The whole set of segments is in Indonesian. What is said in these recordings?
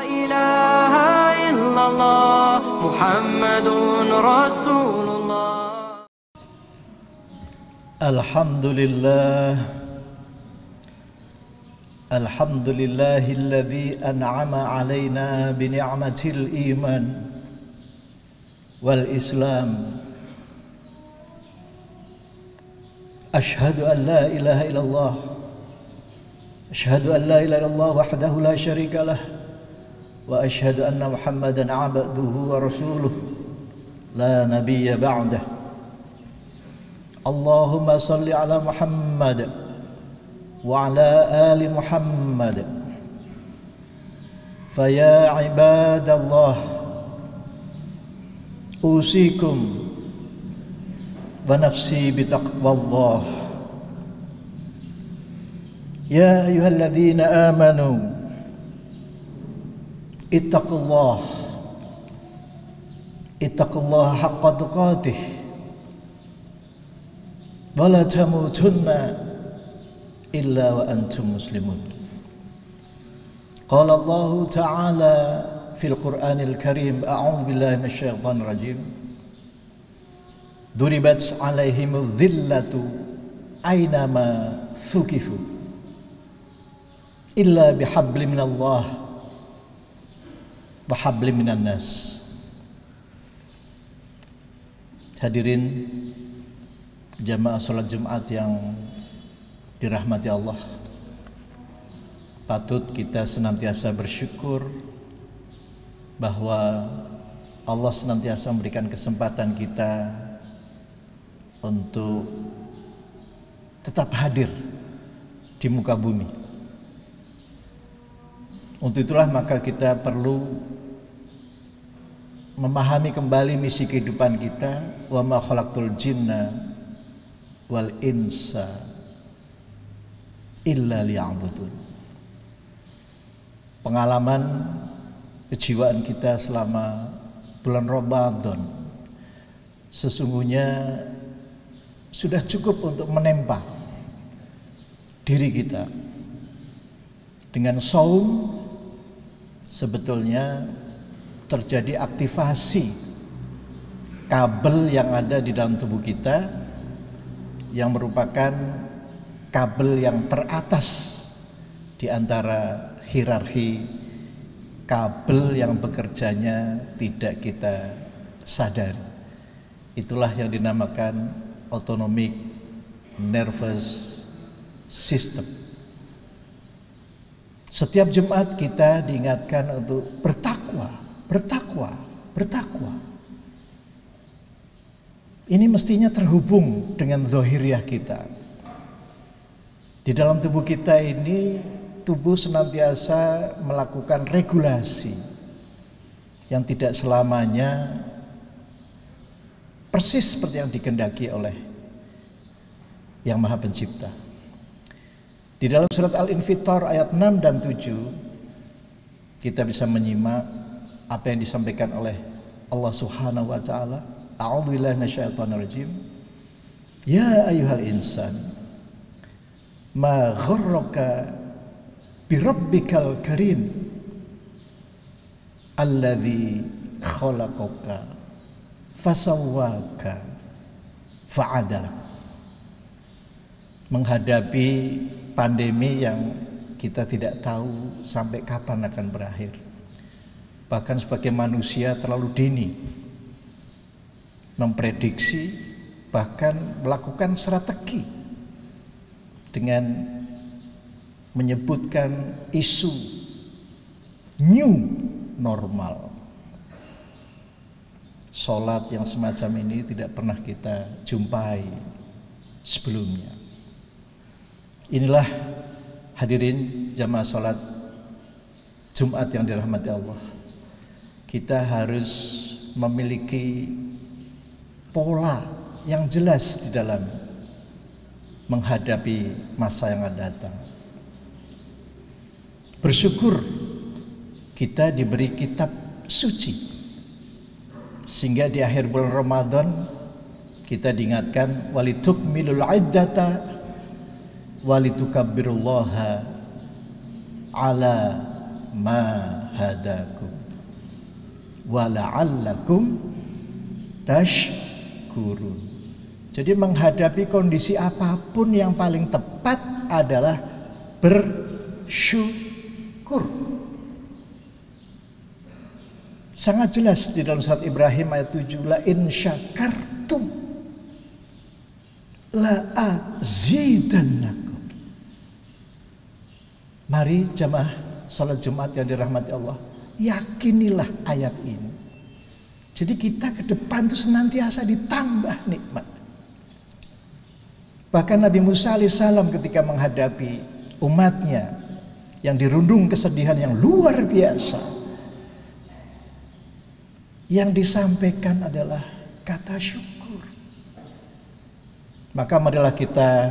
إله إلا الله محمد رسول الله. الحمد لله الذي أنعم علينا بنعمة الإيمان والإسلام. أشهد أن لا إله إلا الله وحده لا شريك له وأشهد أن محمدا عبده ورسوله لا نبي بعده. اللهم صل على محمد وعلى آل محمد. فيا عباد الله أوصيكم ونفسي بتقوى الله. يا أيها الذين آمنوا اتقوا الله حق تقاته ولا تموتن إلا وأنتم مسلمون. قال الله تعالى في القرآن الكريم أعوذ بالله من الشيطان الرجيم ضربت عليهم الذلة أينما ثقفوا إلا بحبل من الله وحبل من الناس. Hadirin jamaah sholat Jumat yang dirahmati Allah, patut kita senantiasa bersyukur bahwa Allah senantiasa memberikan kesempatan kita untuk tetap hadir di muka bumi. Untuk itulah maka kita perlu memahami kembali misi kehidupan kita. Wa ma khalaqtul jinna wal insa illa liya'budun. Pengalaman kejiwaan kita selama bulan Ramadan sesungguhnya sudah cukup untuk menempa diri kita. Dengan saum sebetulnya terjadi aktivasi kabel yang ada di dalam tubuh kita yang merupakan kabel yang teratas di antara hierarki kabel yang bekerjanya tidak kita sadari. Itulah yang dinamakan autonomic nervous system. Setiap Jumat kita diingatkan untuk bertakwa. Ini mestinya terhubung dengan zahiriah kita. Di dalam tubuh kita ini, tubuh senantiasa melakukan regulasi yang tidak selamanya persis seperti yang dikehendaki oleh Yang Maha Pencipta. Di dalam surat Al-Infitar ayat 6 dan 7 kita bisa menyimak apa yang disampaikan oleh Allah Subhanahu wa taala. A'udzubillahi minasyaitonir rajim. Ya ayyuhal insan ma gharraka birabbikal karim alladzi khalaqaka fasawwaka fa'adalak. Menghadapi pandemi yang kita tidak tahu sampai kapan akan berakhir. Bahkan sebagai manusia terlalu dini memprediksi, bahkan melakukan strategi dengan menyebutkan isu new normal. Salat yang semacam ini tidak pernah kita jumpai sebelumnya. Inilah hadirin jamaah salat Jumat yang dirahmati Allah. Kita harus memiliki pola yang jelas di dalam menghadapi masa yang akan datang. Bersyukur kita diberi kitab suci, sehingga di akhir bulan Ramadan kita diingatkan walitukmilul iddata walitukabbirullaha ala ma hadakum wa la'allakum tashkurun. Jadi menghadapi kondisi apapun yang paling tepat adalah bersyukur. Sangat jelas di dalam surat Ibrahim ayat 7, la in syakartum la azidannakum. Mari jamaah salat Jumat yang dirahmati Allah, yakinilah ayat ini. Jadi kita ke depan itu senantiasa ditambah nikmat. Bahkan Nabi Musa alaihissalam ketika menghadapi umatnya yang dirundung kesedihan yang luar biasa, yang disampaikan adalah kata syukur. Maka marilah kita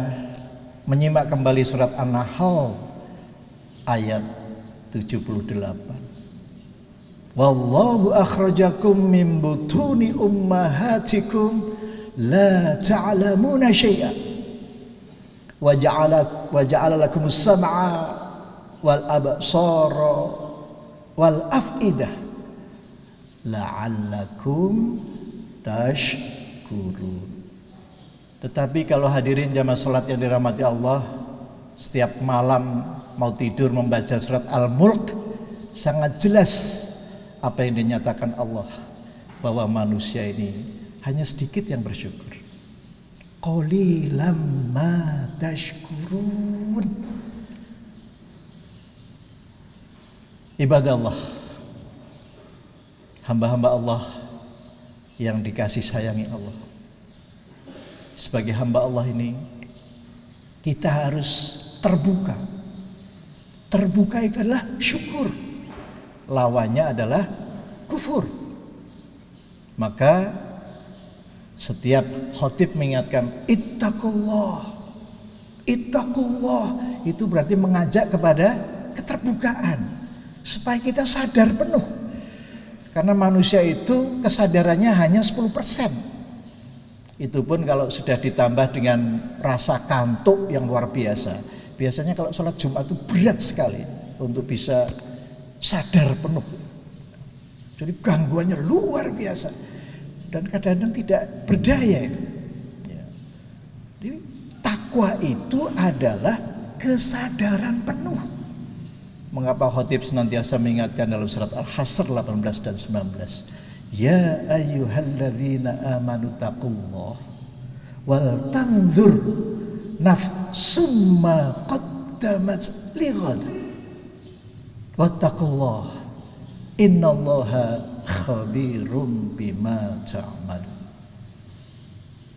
menyimak kembali surat An-Nahl ayat 78. Wallahu akhrajakum min butuni ummahatikum la ta'lamuna syai'a wa ja'ala lakumus sam'a wal absara wal af'idah la'allakum tashkurun. Tetapi kalau hadirin jamaah salat yang dirahmati Allah, setiap malam mau tidur membaca surat Al-Mulk, sangat jelas apa yang dinyatakan Allah, bahwa manusia ini hanya sedikit yang bersyukur. Qalilam ma tashkurun. Ibadah Allah, hamba-hamba Allah yang dikasih sayangi Allah. Sebagai hamba Allah ini, kita harus terbuka. Terbuka itu adalah syukur. Lawannya adalah kufur. Maka setiap khatib mengingatkan ittaqullah. Ittaqullah itu berarti mengajak kepada keterbukaan, supaya kita sadar penuh. Karena manusia itu kesadarannya hanya 10%. Itu pun kalau sudah ditambah dengan rasa kantuk yang luar biasa. Biasanya kalau sholat Jumat itu berat sekali untuk bisa sadar penuh. Jadi gangguannya luar biasa. Dan kadang-kadang tidak berdaya itu. Ya. Jadi takwa itu adalah kesadaran penuh. Mengapa khatib senantiasa mengingatkan dalam surat Al-Hasr 18 dan 19, ya ayyuhalladzina amanu taqullah wal tanzur nafsum ma qaddamat lighad wattaqullah innallaha khabirum bima ta'malun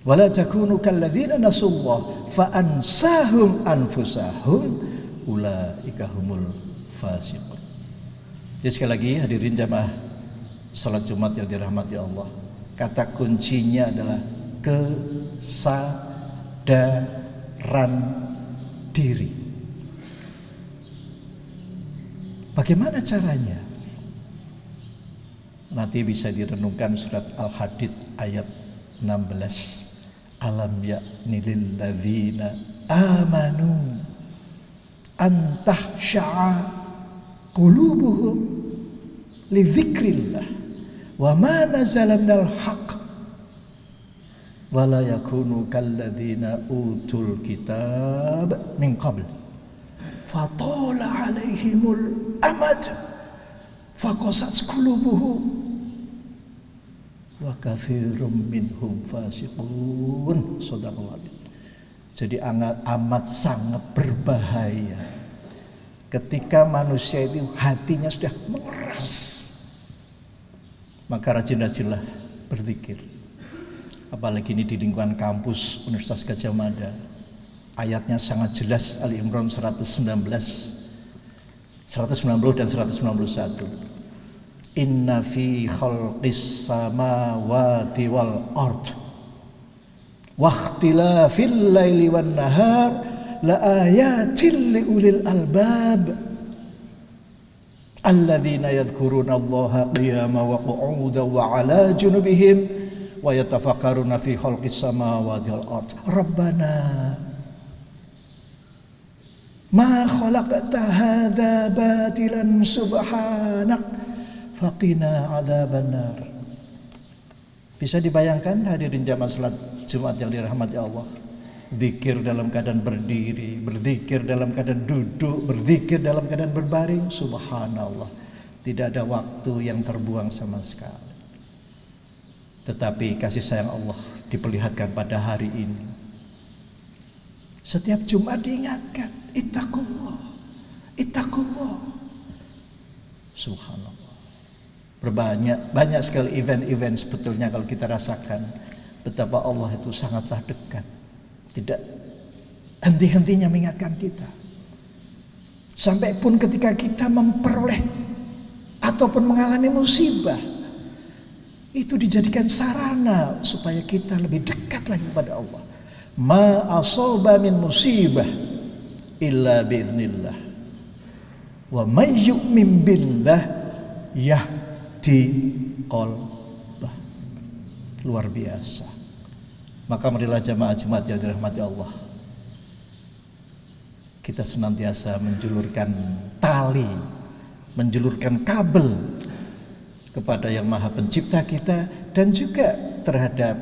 wala takunu kalladzina nasullah fa ansahum anfusahum ulaika humul fasiqun. Jadi sekali lagi hadirin jamaah salat Jumat yang dirahmati Allah, kata kuncinya adalah kesadaran diri. Bagaimana caranya? Nanti bisa direnungkan surat Al-Hadid ayat 16. Alam ya'ni lil ladzina amanu antah sya'a qulubuhum li dzikrillah wa ma nazala minal haqq wa la yakunu kalladzina utul kitab min qabl fatala alaihimul amad faqasat qulubuhum wa katsirum minhum fasiqun. Shadaqallahu. Jadi amat sangat berbahaya ketika manusia itu hatinya sudah mengeras. Maka rajin-rajinlah berzikir. Apalagi ini di lingkungan kampus Universitas Gadjah Mada. Ayatnya sangat jelas, Ali Imran 190 dan 191. Inna fi khalqis samawati wal ard wa ikhtilafil laili wan nahar la ayatin li ulil albab alladzina yadhkuruna Allaha qiyaman wa qu'udan wa 'ala junubihim wa yatafakkaruna fi khalqis samawati wal ard rabbana Ma khalaqta hadza batilan subhanak faqina adzabannar. Bisa dibayangkan hadirin jamaah salat Jumat yang dirahmati Allah, zikir dalam keadaan berdiri, berzikir dalam keadaan duduk, berzikir dalam keadaan berbaring. Subhanallah, tidak ada waktu yang terbuang sama sekali. Tetapi kasih sayang Allah diperlihatkan pada hari ini. Setiap Jumat diingatkan, ittaqullah, ittaqullah. Subhanallah. Banyak sekali event-event sebetulnya kalau kita rasakan betapa Allah itu sangatlah dekat. Tidak henti-hentinya mengingatkan kita. Sampai pun ketika kita memperoleh ataupun mengalami musibah, itu dijadikan sarana supaya kita lebih dekat lagi kepada Allah. Ma asaba min musibah illa biiznillah wa may yu'min billah yahdi qalbah. Luar biasa. Maka marilah jamaah Jumat yang dirahmati Allah, kita senantiasa menjulurkan tali, menjulurkan kabel kepada Yang Maha Pencipta kita dan juga terhadap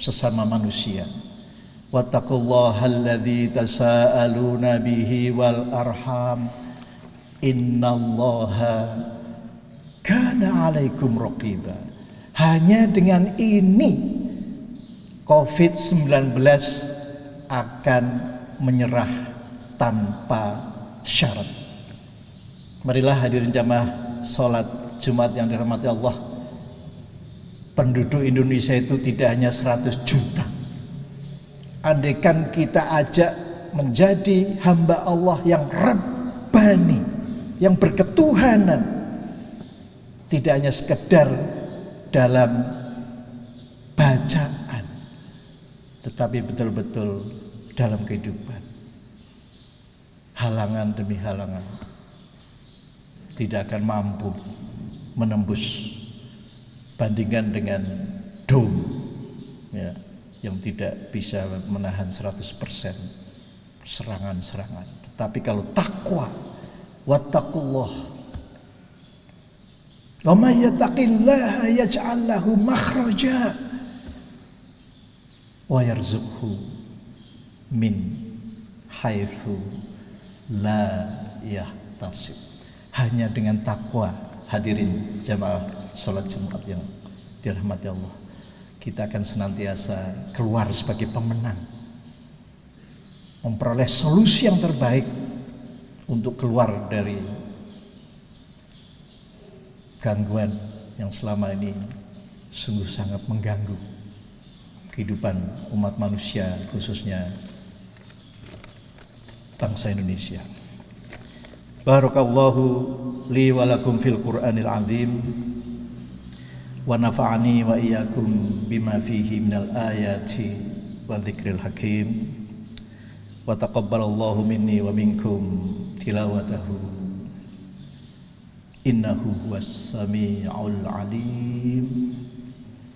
sesama manusia. Wattaqullahal tasaaluna bihi wal arham innallaha kana 'alaikum raqiba. Hanya dengan ini COVID-19 akan menyerah tanpa syarat. Marilah hadirin jamaah salat Jumat yang dirahmati Allah, penduduk Indonesia itu tidak hanya 100 juta. Andaikan kita ajak menjadi hamba Allah yang Rabbani, yang berketuhanan, tidak hanya sekedar dalam bacaan, tetapi betul-betul dalam kehidupan. Halangan demi halangan tidak akan mampu menembus bandingan dengan dom ya, yang tidak bisa menahan 100% serangan-serangan. Tetapi kalau takwa, wattaqullah, wa may yattaqillaha yaj'al lahu makhraja wa yarzuqhu min haitsu la yahtasib. Hanya dengan takwa, hadirin jamaah salat Jumat yang dirahmati Allah, kita akan senantiasa keluar sebagai pemenang, memperoleh solusi yang terbaik untuk keluar dari gangguan yang selama ini sungguh sangat mengganggu kehidupan umat manusia, khususnya bangsa Indonesia. Barakallahu li wa lakum fil Qur'anil azim wa nafa'ani wa iyyakum bima fihi minal ayati wa dzikril hakim wa taqabbalallahu minni wa minkum tilawatahu innahu huwas sami'ul alim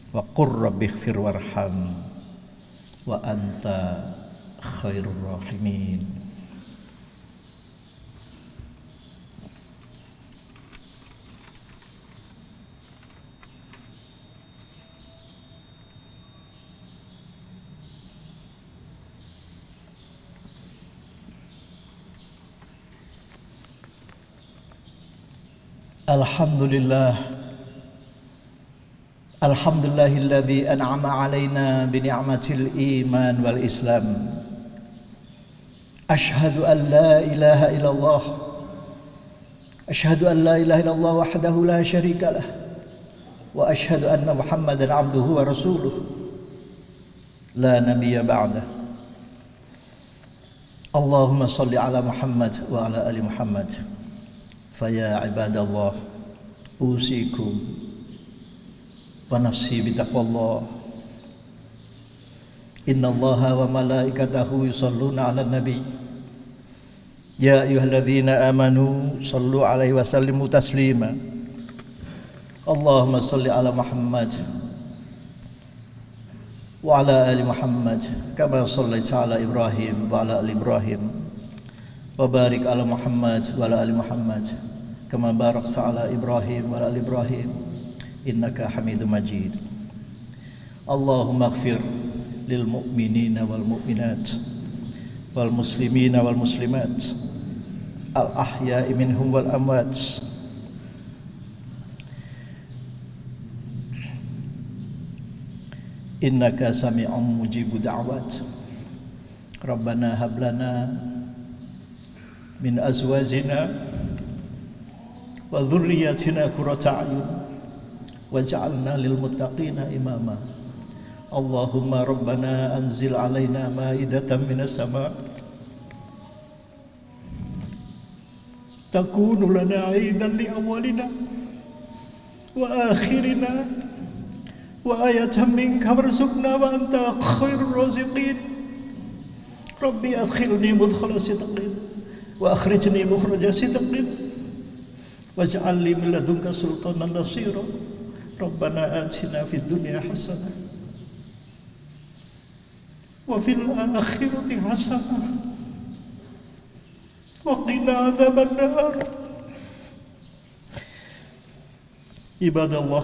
wa qur rabbighfir warham wa anta khairur rahimin. Alhamdulillah, alhamdulillahilladzi an'ama alaina bi ni'matil iman wal islam. Ashhadu an la ilaha illallah, ashhadu an la ilaha illallah wahdahu la syarika lah, wa ashhadu anna Muhammadan abduhu wa rasuluh la nabiyya ba'dah. Allahumma salli ala Muhammad wa ala ali Muhammad. Faya ibadallah, usikum wa nafsi bitaqwallah. Innallaha wa malaikatahu yusalluna 'alan nabi. Ya ayyuhalladzina amanu sallu 'alaihi wa sallimu taslima. Allahumma salli ala Muhammad wa ala ali Muhammad kama shallaita ala Ibrahim wa ala ali Ibrahim wa barik ala Muhammad wa ala ali Muhammad kama barakta ala Ibrahim wa ala ali Ibrahim innaka Hamidum Majid. Allahumma ighfir lil mu'minina wal mu'minat wal muslimina wal muslimat al ahya'i minhum wal amwat. Innaka sami'un mujibud da'wat. Rabbana hab lana min azwajina wa dhurriyyatina qurrata a'yun waj'alna lil muttaqina imama. Allahumma rabbana anzil alaina ma'idatan minas sama' takunu lana 'aidan li awwalina wa akhirina wa ayatan minka warzuqna wa anta khairur raziqin. Rabbi adkhilni mudkhala sidqin wa akhrijni mukhraja sidqin waj'al li min ladunka sultanan nasira. Rabbana atina fid dunya hasanah wa fil akhirati hasanah wa qina adzaban nar. Ibadallah,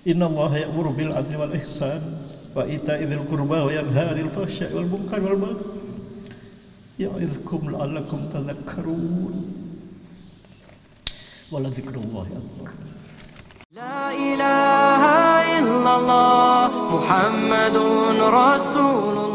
innallaha ya'muru bil 'adli wal ihsan wa ita'i dzil qurba wa yanha 'anil fahsya'i wal munkari wal baghi ya'idzukum la'allakum tadhakkarun. Wa la dzikrullahi akbar. La ilaha illallah Muhammadun Rasulullah.